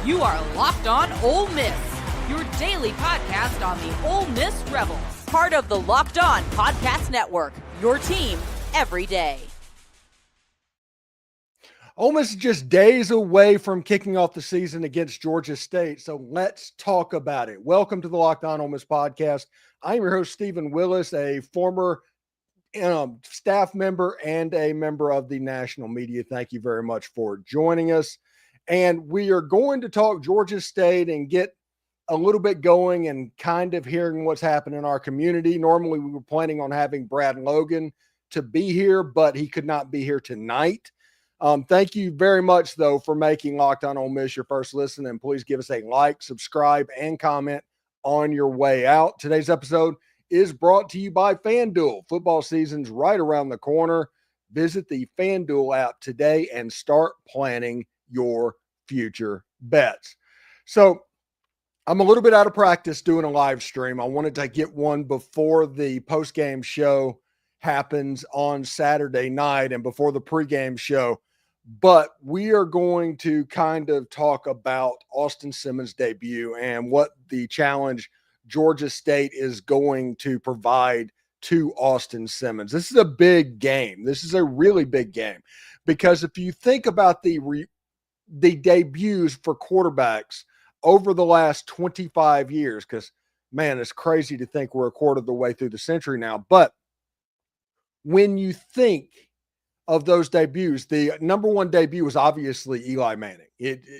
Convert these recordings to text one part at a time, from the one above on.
You are Locked On Ole Miss, your daily podcast on the Ole Miss Rebels. Part of the Locked On Podcast Network, your team every day. Ole Miss is just days away from kicking off the season against Georgia State, so let's talk about it. Welcome to the Locked On Ole Miss Podcast. I'm your host, Steven Willis, a former staff member and a member of the national media. Thank you very much for joining us. And we are going to talk Georgia State and get a little bit going and kind of hearing what's happening in our community. Normally, we were planning on having Brad Logan to be here, but he could not be here tonight. Thank you very much, though, for making Locked On Ole Miss your first listen. And please give us a like, subscribe, and comment on your way out. Today's episode is brought to you by FanDuel. Football season's right around the corner. Visit the FanDuel app today and start planning your future bets. So I'm a little bit out of practice doing a live stream. I wanted to get one before the post-game show happens on Saturday night and before the pregame show. But we are going to kind of talk about Austin Simmons' debut and what the challenge Georgia State is going to provide to Austin Simmons. This is a big game. This is a really big game because if you think about the debuts for quarterbacks over the last 25 years, because, man, it's crazy to think we're a quarter of the way through the century now. But when you think of those debuts, the number one debut was obviously Eli Manning.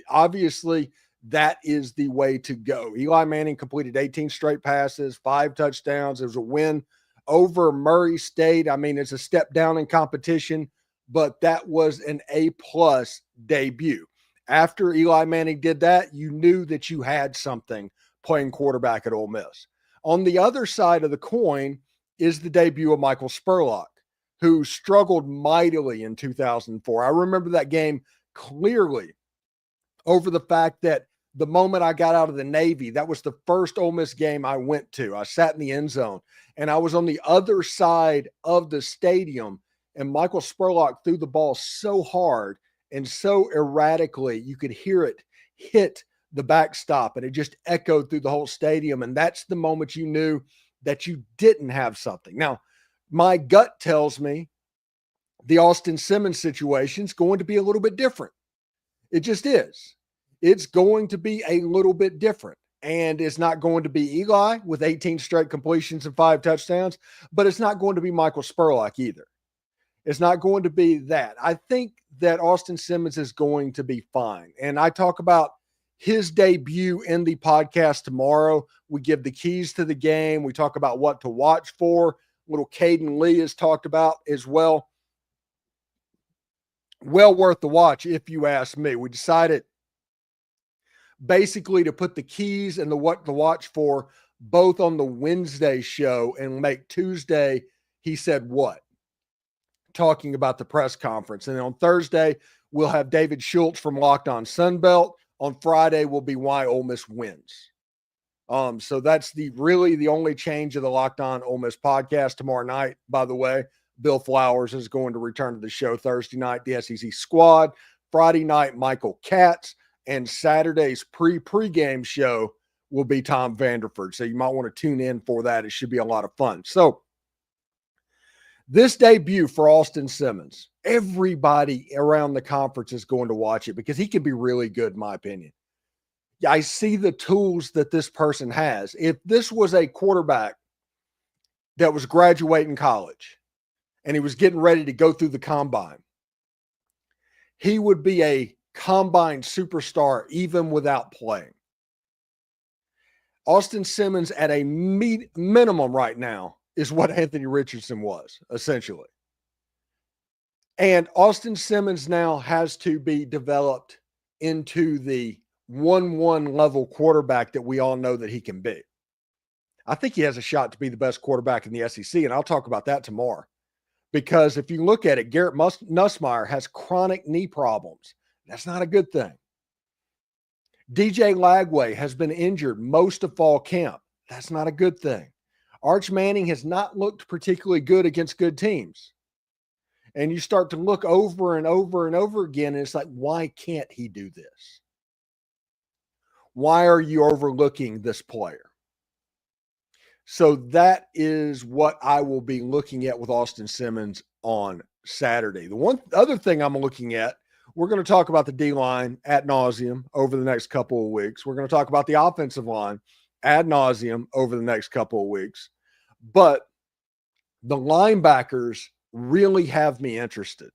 Obviously, that is the way to go. Eli Manning completed 18 straight passes, 5 touchdowns. It was a win over Murray State. I mean, it's a step down in competition, but that was an A-plus debut. After Eli Manning did that, you knew that you had something playing quarterback at Ole Miss. On the other side of the coin is the debut of Michael Spurlock, who struggled mightily in 2004. I remember that game clearly over the fact that the moment I got out of the Navy, that was the first Ole Miss game I went to. I sat in the end zone, and I was on the other side of the stadium, and Michael Spurlock threw the ball so hard and so erratically, you could hear it hit the backstop, and it just echoed through the whole stadium. And that's the moment you knew that you didn't have something. Now, my gut tells me the Austin Simmons situation is going to be a little bit different. It just is. It's going to be a little bit different. And it's not going to be Eli with 18 straight completions and 5 touchdowns, but it's not going to be Michael Spurlock either. It's not going to be that. I think that Austin Simmons is going to be fine. And I talk about his debut in the podcast tomorrow. We give the keys to the game. We talk about what to watch for. Little Cayden Lee is talked about as well. Well worth the watch, if you ask me. We decided basically to put the keys and the what to watch for both on the Wednesday show and make Tuesday, he said what? Talking about the press conference. And then on Thursday, we'll have David Schultz from Locked On Sunbelt. On Friday will be why Ole Miss wins. So that's really the only change of the Locked On Ole Miss podcast tomorrow night. By the way, Bill Flowers is going to return to the show Thursday night, the SEC squad. Friday night, Michael Katz. And Saturday's pregame show will be Tom Vanderford. So you might want to tune in for that. It should be a lot of fun. So this debut for Austin Simmons, everybody around the conference is going to watch it because he can be really good, in my opinion. I see the tools that this person has. If this was a quarterback that was graduating college and he was getting ready to go through the combine, he would be a combine superstar even without playing. Austin Simmons at a minimum right now is what Anthony Richardson was, essentially. And Austin Simmons now has to be developed into the 1-1 level quarterback that we all know that he can be. I think he has a shot to be the best quarterback in the SEC, and I'll talk about that tomorrow. Because if you look at it, Garrett Nussmeier has chronic knee problems. That's not a good thing. DJ Lagway has been injured most of fall camp. That's not a good thing. Arch Manning has not looked particularly good against good teams. And you start to look over and over and over again, and it's like, why can't he do this? Why are you overlooking this player? So that is what I will be looking at with Austin Simmons on Saturday. The one other thing I'm looking at, we're going to talk about the D-line ad nauseum over the next couple of weeks. We're going to talk about the offensive line ad nauseum over the next couple of weeks. But the linebackers really have me interested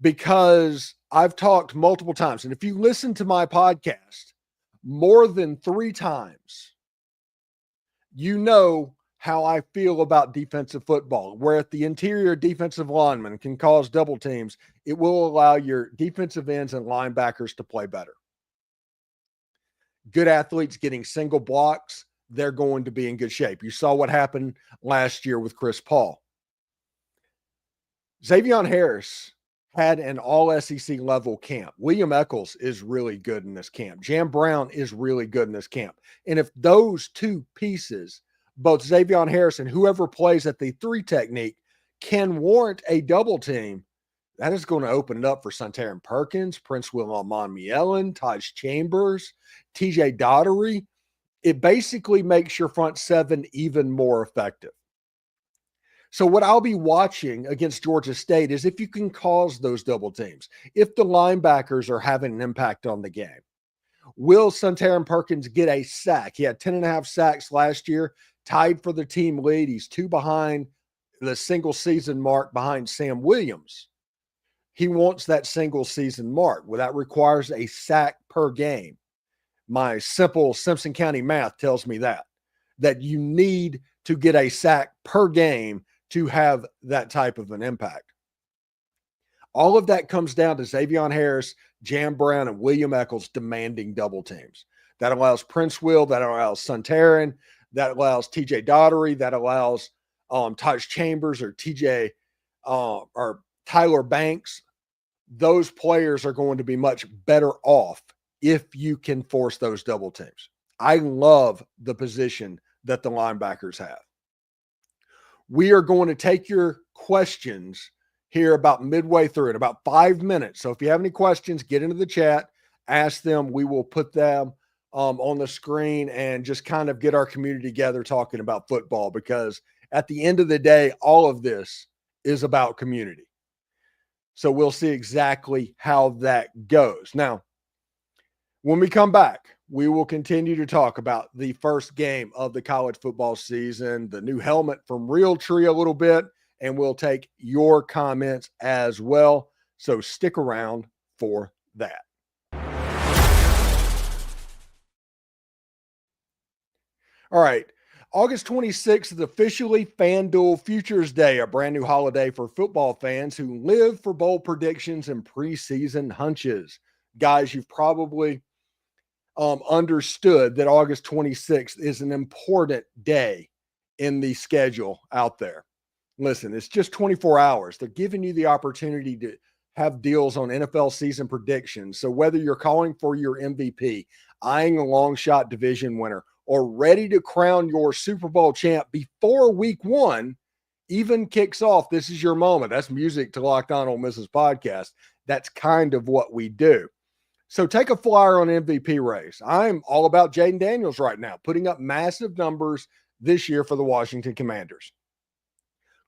because I've talked multiple times. And if you listen to my podcast more than 3 times, you know how I feel about defensive football, where if the interior defensive lineman can cause double teams, it will allow your defensive ends and linebackers to play better. Good athletes getting single blocks, they're going to be in good shape. You saw what happened last year with Chris Paul. Xavier Harris had an all SEC level camp. William Eccles is really good in this camp. Jam Brown is really good in this camp. And if those two pieces, both Xavier Harris and whoever plays at the 3 technique, can warrant a double team, that is going to open it up for Santarin Perkins, Prince Will Mielen, Taj Chambers, TJ Daugherty. It basically makes your front 7 even more effective. So what I'll be watching against Georgia State is if you can cause those double teams, if the linebackers are having an impact on the game. Will Santarin Perkins get a sack? He had 10.5 sacks last year, tied for the team lead. He's 2 behind the single season mark behind Sam Williams. He wants that single season mark. Well, that requires a sack per game. My simple Simpson County math tells me that you need to get a sack per game to have that type of an impact. All of that comes down to Xavier Harris, Jam Brown, and William Eccles demanding double teams. That allows Prince Will, that allows Santarin, that allows TJ Daugherty, that allows Taj Chambers or TJ or Tyler Banks. Those players are going to be much better off if you can force those double teams. I love the position that the linebackers have. We are going to take your questions here about midway through in about 5 minutes. So if you have any questions, get into the chat, ask them. We will put them on the screen and just kind of get our community together talking about football, because at the end of the day, all of this is about community. So we'll see exactly how that goes. Now, when we come back, we will continue to talk about the first game of the college football season, the new helmet from Realtree a little bit, and we'll take your comments as well. So stick around for that. All right. August 26th is officially FanDuel Futures Day, a brand new holiday for football fans who live for bold predictions and preseason hunches. Guys, you've probably understood that August 26th is an important day in the schedule out there. Listen, it's just 24 hours. They're giving you the opportunity to have deals on NFL season predictions. So whether you're calling for your MVP, eyeing a long shot division winner, or ready to crown your Super Bowl champ before week 1 even kicks off, this is your moment. That's music to Locked On Ole Miss Podcast. That's kind of what we do. So take a flyer on MVP race. I'm all about Jayden Daniels right now, putting up massive numbers this year for the Washington Commanders.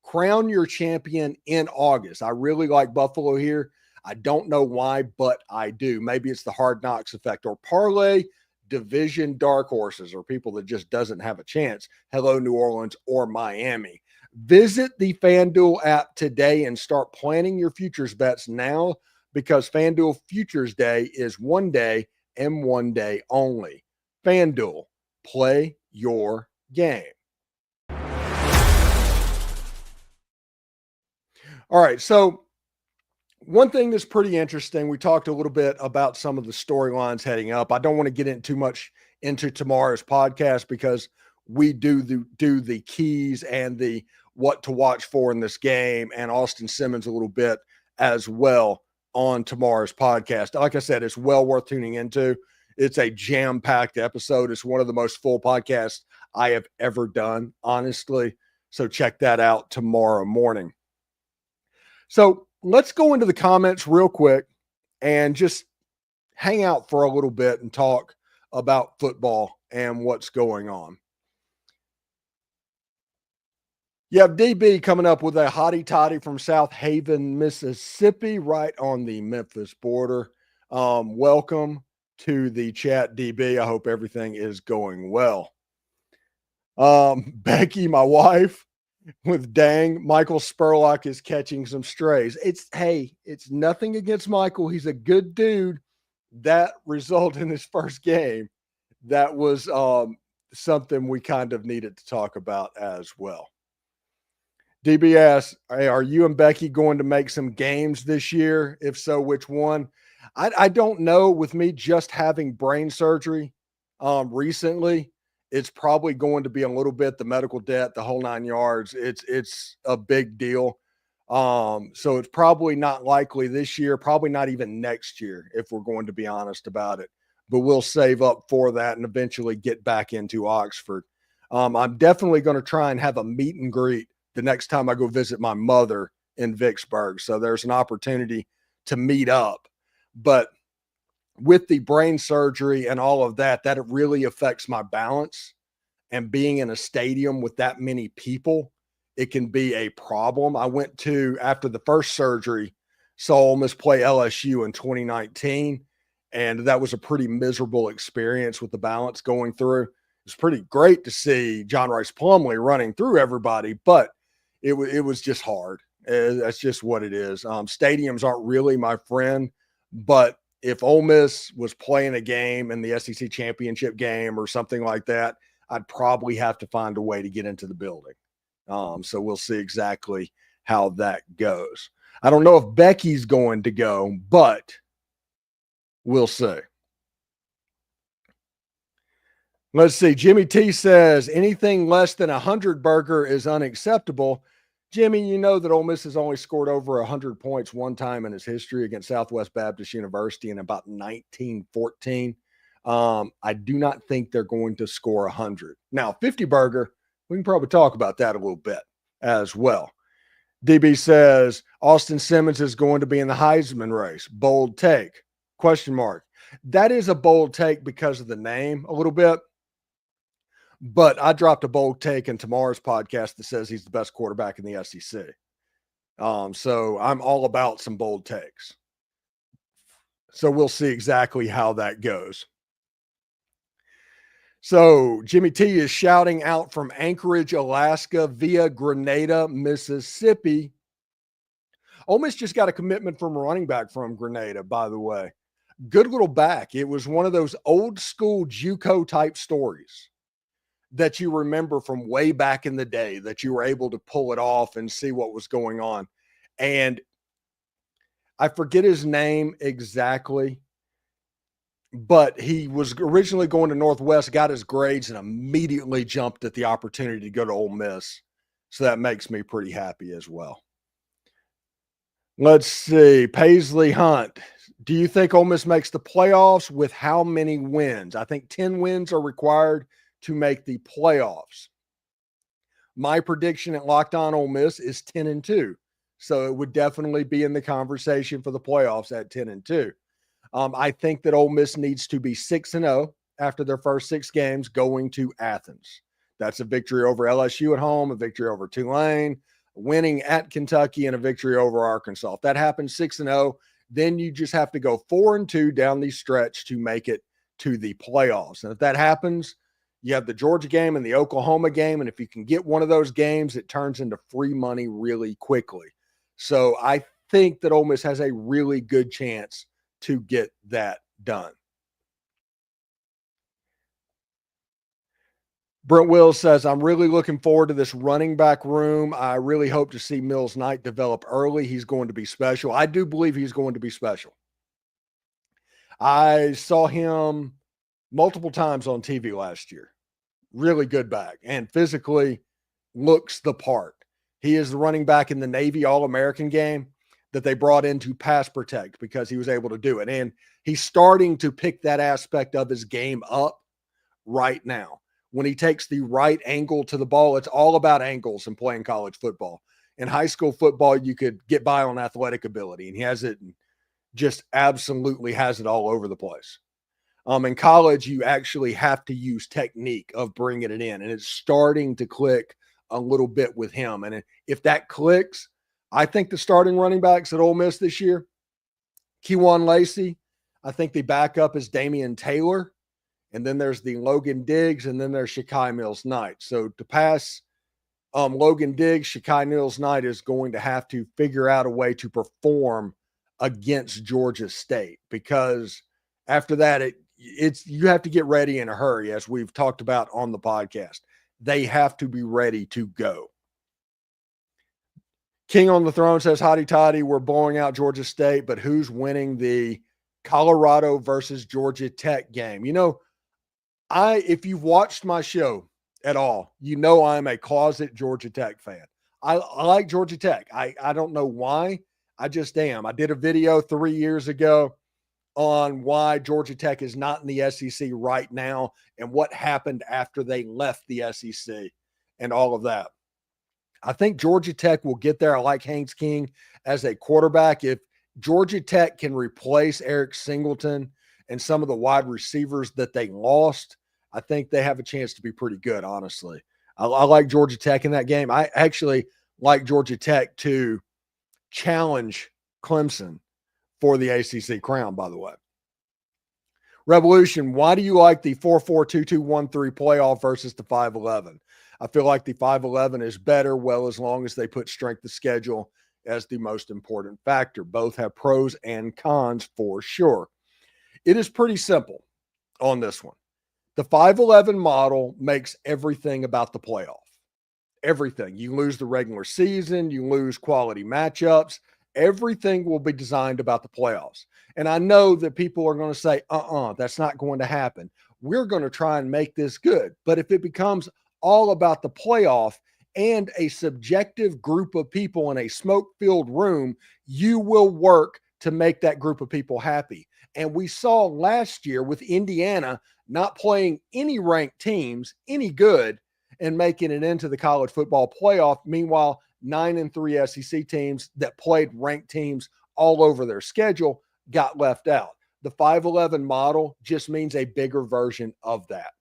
Crown your champion in August. I really like Buffalo here. I don't know why, but I do. Maybe it's the Hard Knocks effect, or parlay division dark horses, or people that just doesn't have a chance. Hello, New Orleans or Miami. Visit the FanDuel app today and start planning your futures bets now, because FanDuel Futures Day is one day and one day only. FanDuel, play your game. All right, so one thing that's pretty interesting, we talked a little bit about some of the storylines heading up. I don't want to get in too much into tomorrow's podcast, because we do the keys and the what to watch for in this game, and Austin Simmons a little bit as well on tomorrow's podcast. Like I said, it's well worth tuning into. It's a jam-packed episode. It's one of the most full podcasts I have ever done, honestly. So check that out tomorrow morning. So let's go into the comments real quick and just hang out for a little bit and talk about football and what's going on. You have DB coming up with a hottie toddy from South Haven, Mississippi, right on the Memphis border. Welcome to the chat, DB. I hope everything is going well. Becky, my wife, with dang, Michael Spurlock is catching some strays. It's nothing against Michael. He's a good dude. That result in his first game, that was something we kind of needed to talk about as well. DB asks, hey, are you and Becky going to make some games this year? If so, which one? I don't know. With me just having brain surgery recently, it's probably going to be a little bit the medical debt, the whole 9 yards. It's a big deal. So it's probably not likely this year, probably not even next year, if we're going to be honest about it. But we'll save up for that and eventually get back into Oxford. I'm definitely going to try and have a meet and greet the next time I go visit my mother in Vicksburg. So there's an opportunity to meet up. But with the brain surgery and all of that, that really affects my balance. And being in a stadium with that many people, it can be a problem. I went to, after the first surgery, saw Ole Miss play LSU in 2019. And that was a pretty miserable experience with the balance going through. It was pretty great to see John Rice Plumlee running through everybody, but it was just hard. That's just what it is. Stadiums aren't really my friend, but if Ole Miss was playing a game in the SEC championship game or something like that, I'd probably have to find a way to get into the building. So we'll see exactly how that goes. I don't know if Becky's going to go, but we'll see. Let's see. Jimmy T says anything less than 100 burger is unacceptable. Jimmy, you know that Ole Miss has only scored over 100 points one time in its history against Southwest Baptist University in about 1914. I do not think they're going to score 100. Now, 50 burger, we can probably talk about that a little bit as well. DB says Austin Simmons is going to be in the Heisman race. Bold take. Question mark. That is a bold take because of the name a little bit. But I dropped a bold take in tomorrow's podcast that says he's the best quarterback in the SEC. So I'm all about some bold takes. So we'll see exactly how that goes. So Jimmy T is shouting out from Anchorage, Alaska via Grenada, Mississippi. Ole Miss just got a commitment from a running back from Grenada, by the way. Good little back. It was one of those old school JUCO type stories that you remember from way back in the day that you were able to pull it off and see what was going on. And I forget his name exactly, but he was originally going to Northwest, got his grades, and immediately jumped at the opportunity to go to Ole Miss. So that makes me pretty happy as well. Let's see. Paisley Hunt. Do you think Ole Miss makes the playoffs with how many wins? I think 10 wins are required to make the playoffs. My prediction at Locked On Ole Miss is 10-2. So it would definitely be in the conversation for the playoffs at 10-2. I think that Ole Miss needs to be 6-0 after their first 6 games going to Athens. That's a victory over LSU at home, a victory over Tulane, winning at Kentucky, and a victory over Arkansas. If that happens 6-0, then you just have to go 4-2 down the stretch to make it to the playoffs. And if that happens, you have the Georgia game and the Oklahoma game. And if you can get one of those games, it turns into free money really quickly. So I think that Ole Miss has a really good chance to get that done. Brent Wills says, I'm really looking forward to this running back room. I really hope to see Mills Knight develop early. He's going to be special. I do believe he's going to be special. I saw him multiple times on TV last year. Really good back and physically looks the part. He is the running back in the Navy All-American game that they brought in to pass protect because he was able to do it. And he's starting to pick that aspect of his game up right now. When he takes the right angle to the ball, it's all about angles in playing college football. In high school football, you could get by on athletic ability, and he has it, and just absolutely has it all over the place. In college, you actually have to use technique of bringing it in, and it's starting to click a little bit with him. And if that clicks, I think the starting running backs at Ole Miss this year, Keywan Lacey, I think the backup is Damian Taylor, and then there's the Logan Diggs, and then there's Shakai Mills-Knight. So to pass Logan Diggs, Shakai Mills-Knight is going to have to figure out a way to perform against Georgia State, because after that, you have to get ready in a hurry, as we've talked about on the podcast. They have to be ready to go. King on the Throne says, hotty toddy, we're blowing out Georgia State, but who's winning the Colorado versus Georgia Tech game? You know, if you've watched my show at all, you know I'm a closet Georgia Tech fan. I like Georgia Tech. I don't know why. I just am. I did a video 3 years ago on why Georgia Tech is not in the SEC right now and what happened after they left the SEC and all of that. I think Georgia Tech will get there. I like Haynes King as a quarterback. If Georgia Tech can replace Eric Singleton and some of the wide receivers that they lost, I think they have a chance to be pretty good, honestly. I like Georgia Tech in that game. I actually like Georgia Tech to challenge Clemson for the ACC crown, by the way. Revolution, why do you like the 4-4-2-2-1-3 playoff versus the 5-11? I feel like the 5-11 is better, well, as long as they put strength of schedule as the most important factor. Both have pros and cons for sure. It is pretty simple on this one. The 5-11 model makes everything about the playoff. Everything. You lose the regular season, you lose quality matchups. Everything will be designed about the playoffs. And I know that people are going to say, that's not going to happen. We're going to try and make this good. But if it becomes all about the playoff and a subjective group of people in a smoke-filled room, you will work to make that group of people happy. And we saw last year with Indiana not playing any ranked teams any good and making it into the college football playoff. Meanwhile, 9-3 SEC teams that played ranked teams all over their schedule got left out. The 5-11 model just means a bigger version of that.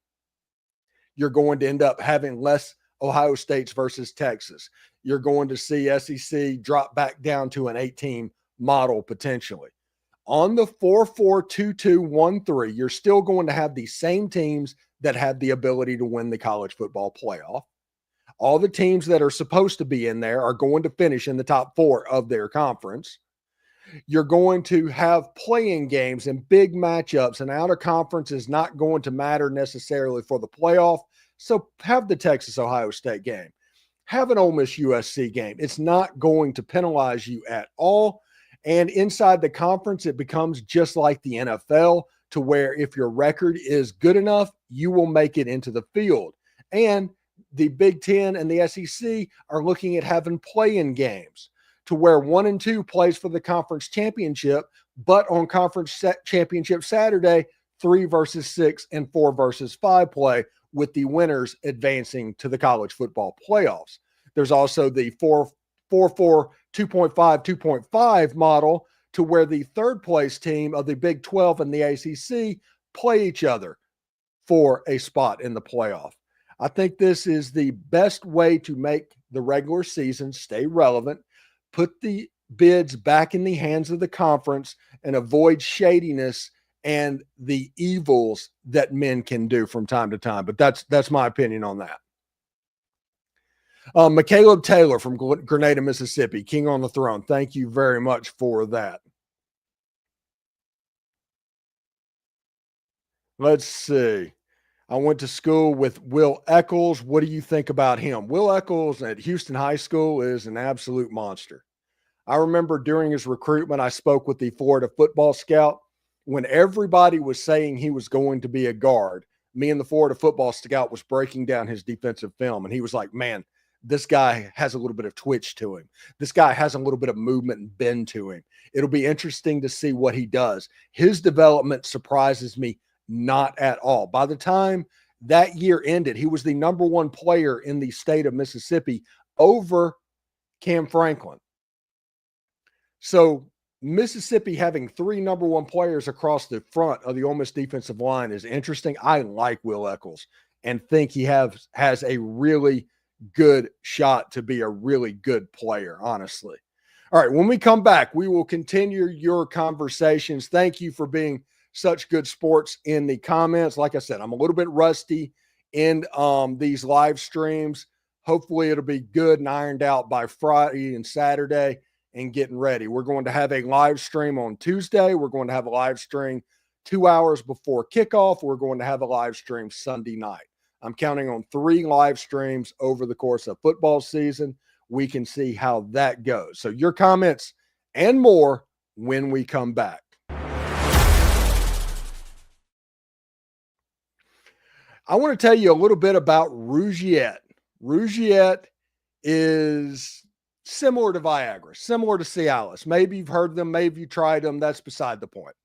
You're going to end up having less Ohio States versus Texas. You're going to see SEC drop back down to an 8-team model potentially. On the 4-4-2-2-1-3, you're still going to have the same teams that have the ability to win the college football playoff. All the teams that are supposed to be in there are going to finish in the top 4 of their conference. You're going to have playing games and big matchups, and out of conference is not going to matter necessarily for the playoff. So have the Texas-Ohio State game. Have an Ole Miss USC game. It's not going to penalize you at all. And inside the conference, it becomes just like the NFL, to where if your record is good enough, you will make it into the field. And the Big Ten and the SEC are looking at having play-in games to where 1 and 2 plays for the conference championship, but on conference championship Saturday, 3 versus 6 and 4 versus 5 play, with the winners advancing to the college football playoffs. There's also the 4-4-2.5 model, to where the third place team of the Big 12 and the ACC play each other for a spot in the playoff. I think this is the best way to make the regular season stay relevant, put the bids back in the hands of the conference, and avoid shadiness and the evils that men can do from time to time. But that's my opinion on that. McCaleb Taylor from Grenada, Mississippi, King on the Throne. Thank you very much for that. Let's see. I went to school with Will Eccles. What do you think about him? Will Eccles at Houston High School is an absolute monster. I remember during his recruitment, I spoke with the Florida football scout. When everybody was saying he was going to be a guard, me and the Florida football scout was breaking down his defensive film, and he was like, man, this guy has a little bit of twitch to him. This guy has a little bit of movement and bend to him. It'll be interesting to see what he does. His development surprises me not at all. By the time that year ended, he was the number 1 player in the state of Mississippi over Cam Franklin. So Mississippi having 3 number 1 players across the front of the Ole Miss defensive line is interesting. I like Will Eccles and think he has a really good shot to be a really good player, honestly. All right, when we come back, we will continue your conversations. Thank you for being such good sports in the comments. Like I said, I'm a little bit rusty in these live streams. Hopefully it'll be good and ironed out by Friday and Saturday and getting ready. We're going to have a live stream on Tuesday. We're going to have a live stream 2 hours before kickoff. We're going to have a live stream Sunday night. I'm counting on 3 live streams over the course of football season. We can see how that goes. So your comments and more when we come back. I want to tell you a little bit about Rougiette. Rougiette is similar to Viagra, similar to Cialis. Maybe you've heard them, maybe you tried them. That's beside the point.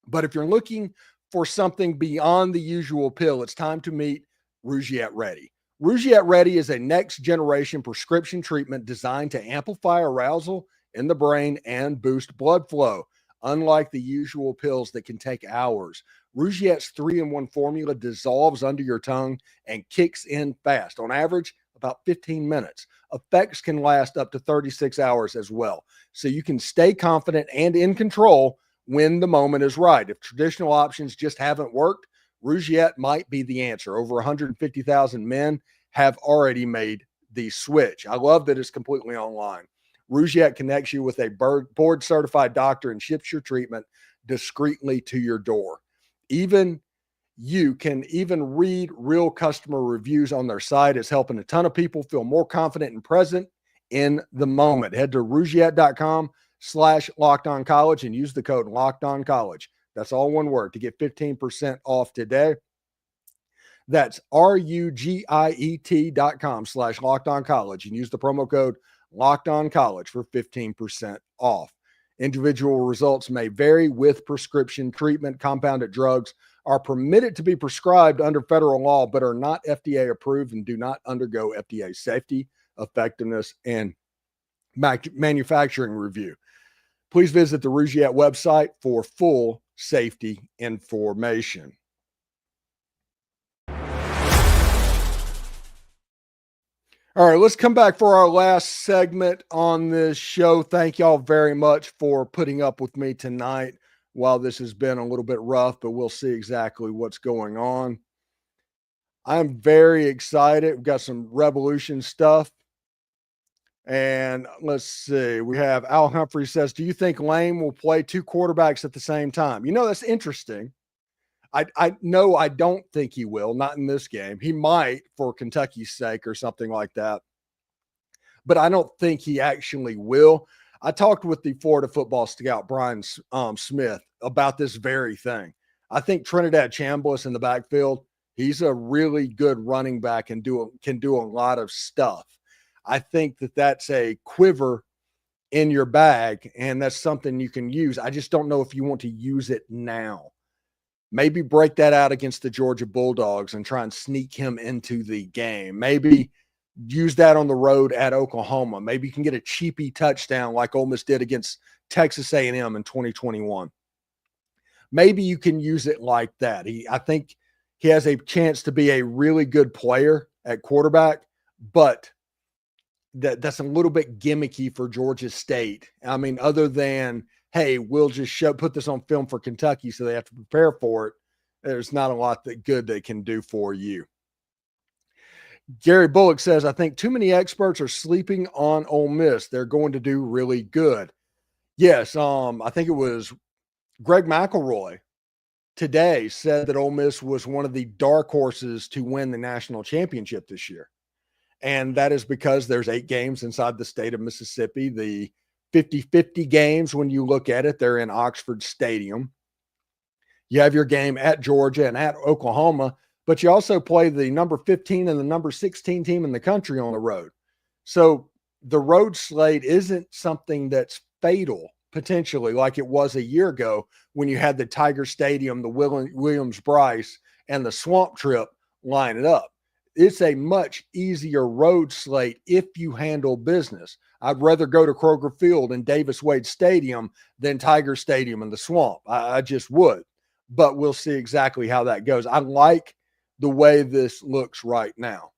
But if you're looking for something beyond the usual pill, it's time to meet Rougiette Ready. Rougiette Ready is a next-generation prescription treatment designed to amplify arousal in the brain and boost blood flow. Unlike the usual pills that can take hours, Rougiette's 3-in-1 formula dissolves under your tongue and kicks in fast, on average about 15 minutes. Effects can last up to 36 hours as well, so you can stay confident and in control when the moment is right. If traditional options just haven't worked, Rougiette might be the answer. Over 150,000 men have already made the switch. I love that it's completely online. Rougiette connects you with a board-certified doctor and ships your treatment discreetly to your door. You can even read real customer reviews on their site. It's helping a ton of people feel more confident and present in the moment. Head to Rougiette.com/LockedOnCollege and use the code LockedOnCollege. That's all one word to get 15% off today. That's RUGIET.com/LockedOnCollege and use the promo code LockedOnCollege for 15% off. Individual results may vary with prescription treatment. Compounded drugs are permitted to be prescribed under federal law, but are not FDA approved and do not undergo FDA safety, effectiveness, and manufacturing review. Please visit the Rougiette website for full safety information. All right, let's come back for our last segment on this show. Thank y'all very much for putting up with me tonight while this has been a little bit rough, but we'll see exactly what's going on. I'm very excited. We've got some Revolution stuff. And let's see. We have Al Humphrey says, do you think Lane will play 2 quarterbacks at the same time? You know, that's interesting. I know I don't think he will, not in this game. He might for Kentucky's sake or something like that. But I don't think he actually will. I talked with the Florida football scout, Brian Smith, about this very thing. I think Trinidad Chambliss in the backfield, he's a really good running back and can do a lot of stuff. I think that's a quiver in your bag, and that's something you can use. I just don't know if you want to use it now. Maybe break that out against the Georgia Bulldogs and try and sneak him into the game. Maybe use that on the road at Oklahoma. Maybe you can get a cheapy touchdown like Ole Miss did against Texas A&M in 2021. Maybe you can use it like that. I think he has a chance to be a really good player at quarterback, but that's a little bit gimmicky for Georgia State. I mean, other than, hey, we'll just put this on film for Kentucky so they have to prepare for it, there's not a lot that good they can do for you. Gary Bullock says, I think too many experts are sleeping on Ole Miss. They're going to do really good. Yes, I think it was Greg McElroy today said that Ole Miss was one of the dark horses to win the national championship this year. And that is because there's 8 games inside the state of Mississippi. The 50-50 games, when you look at it, they're in Oxford Stadium. You have your game at Georgia and at Oklahoma, but you also play the number 15 and the number 16 team in the country on the road. So the road slate isn't something that's fatal, potentially, like it was a year ago when you had the Tiger Stadium, the Williams-Brice, and the Swamp Trip line it up. It's a much easier road slate if you handle business. I'd rather go to Kroger Field and Davis Wade Stadium than Tiger Stadium in the Swamp. I just would. But we'll see exactly how that goes. I like the way this looks right now.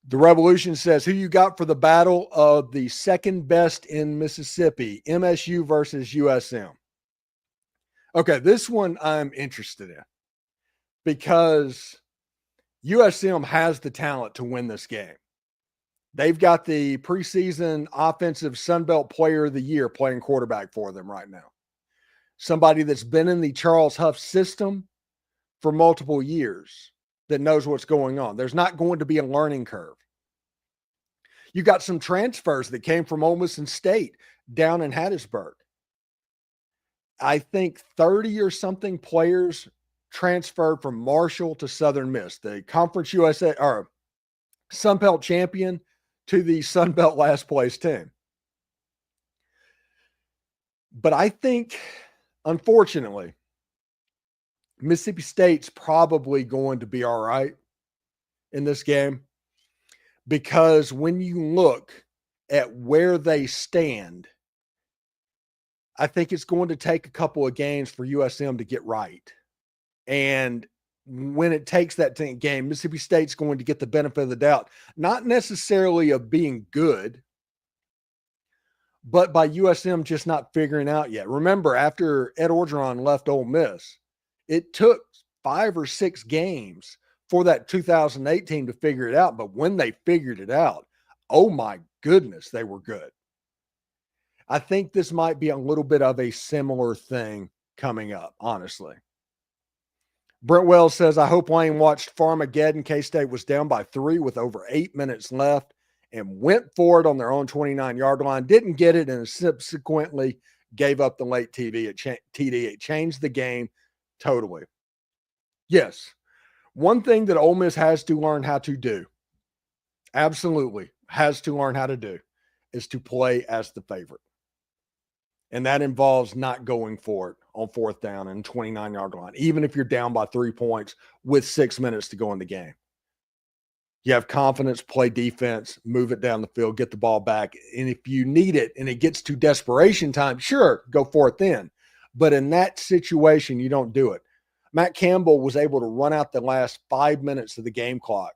The Revolution says, who you got for the battle of the second best in Mississippi, MSU versus USM? Okay, this one I'm interested in because USM has the talent to win this game. They've got the preseason offensive Sun Belt Player of the Year playing quarterback for them right now. Somebody that's been in the Charles Huff system for multiple years that knows what's going on. There's not going to be a learning curve. You got some transfers that came from Ole Miss and State down in Hattiesburg. I think 30 or something players transferred from Marshall to Southern Miss, the Conference USA or Sun Belt champion to the Sun Belt last place team. But I think, unfortunately, Mississippi State's probably going to be all right in this game because when you look at where they stand, I think it's going to take a couple of games for USM to get right. And when it takes that game, Mississippi State's going to get the benefit of the doubt, not necessarily of being good, but by USM just not figuring out yet. Remember, after Ed Orgeron left Ole Miss, it took 5 or 6 games for that 2018 to figure it out. But when they figured it out, oh my goodness, they were good. I think this might be a little bit of a similar thing coming up, honestly. Brent Wells says, I hope Wayne watched Farmageddon. K-State was down by 3 with over 8 minutes left and went for it on their own 29-yard line. Didn't get it and subsequently gave up the late TD. It changed the game totally. Yes, one thing that Ole Miss has to learn how to do, absolutely has to learn how to do, is to play as the favorite. And that involves not going for it on 4th down and 29-yard line, even if you're down by 3 points with 6 minutes to go in the game. You have confidence, play defense, move it down the field, get the ball back. And if you need it and it gets to desperation time, sure, go for it then. But in that situation, you don't do it. Matt Campbell was able to run out the last 5 minutes of the game clock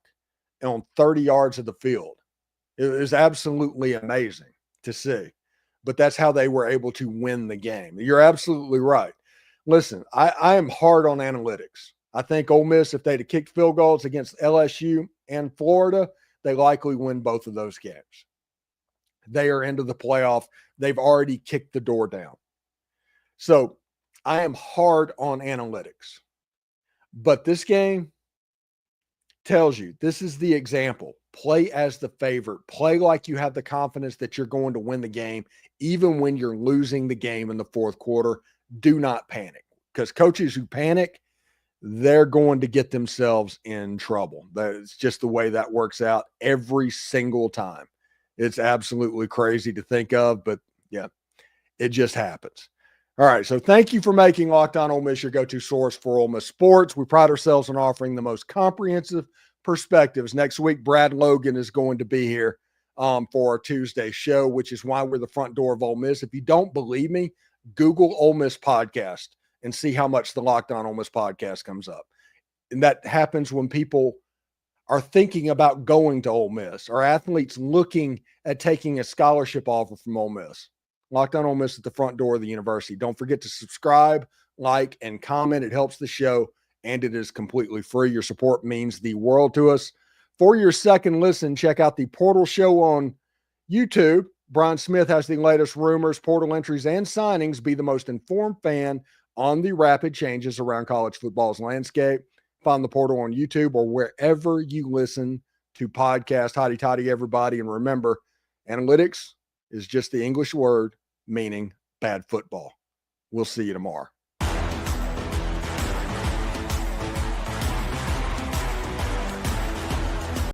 on 30 yards of the field. It was absolutely amazing to see. But that's how they were able to win the game. You're absolutely right. Listen, I am hard on analytics. I think Ole Miss, if they'd have kicked field goals against LSU and Florida, they likely win both of those games. They are into the playoff. They've already kicked the door down. So I am hard on analytics. But this game tells you this is the example. Play as the favorite. Play like you have the confidence that you're going to win the game, even when you're losing the game in the 4th quarter. Do not panic, because coaches who panic, they're going to get themselves in trouble. That's just the way that works out every single time. It's absolutely crazy to think of, but yeah, it just happens. All right, so thank you for making Locked On Ole Miss your go-to source for Ole Miss sports. We pride ourselves on offering the most comprehensive perspectives. Next week, Brad Logan is going to be here for our Tuesday show, which is why we're the front door of Ole Miss. If you don't believe me, Google Ole Miss Podcast and see how much the Locked On Ole Miss Podcast comes up. And that happens when people are thinking about going to Ole Miss or athletes looking at taking a scholarship offer from Ole Miss. Locked On Ole Miss at the front door of the university. Don't forget to subscribe, like, and comment. It helps the show, and it is completely free. Your support means the world to us. For your second listen, check out the Portal Show on YouTube. Brian Smith has the latest rumors, portal entries, and signings. Be the most informed fan on the rapid changes around college football's landscape. Find the Portal on YouTube or wherever you listen to podcasts. Hotty toddy, everybody. And remember, analytics is just the English word meaning bad football. We'll see you tomorrow.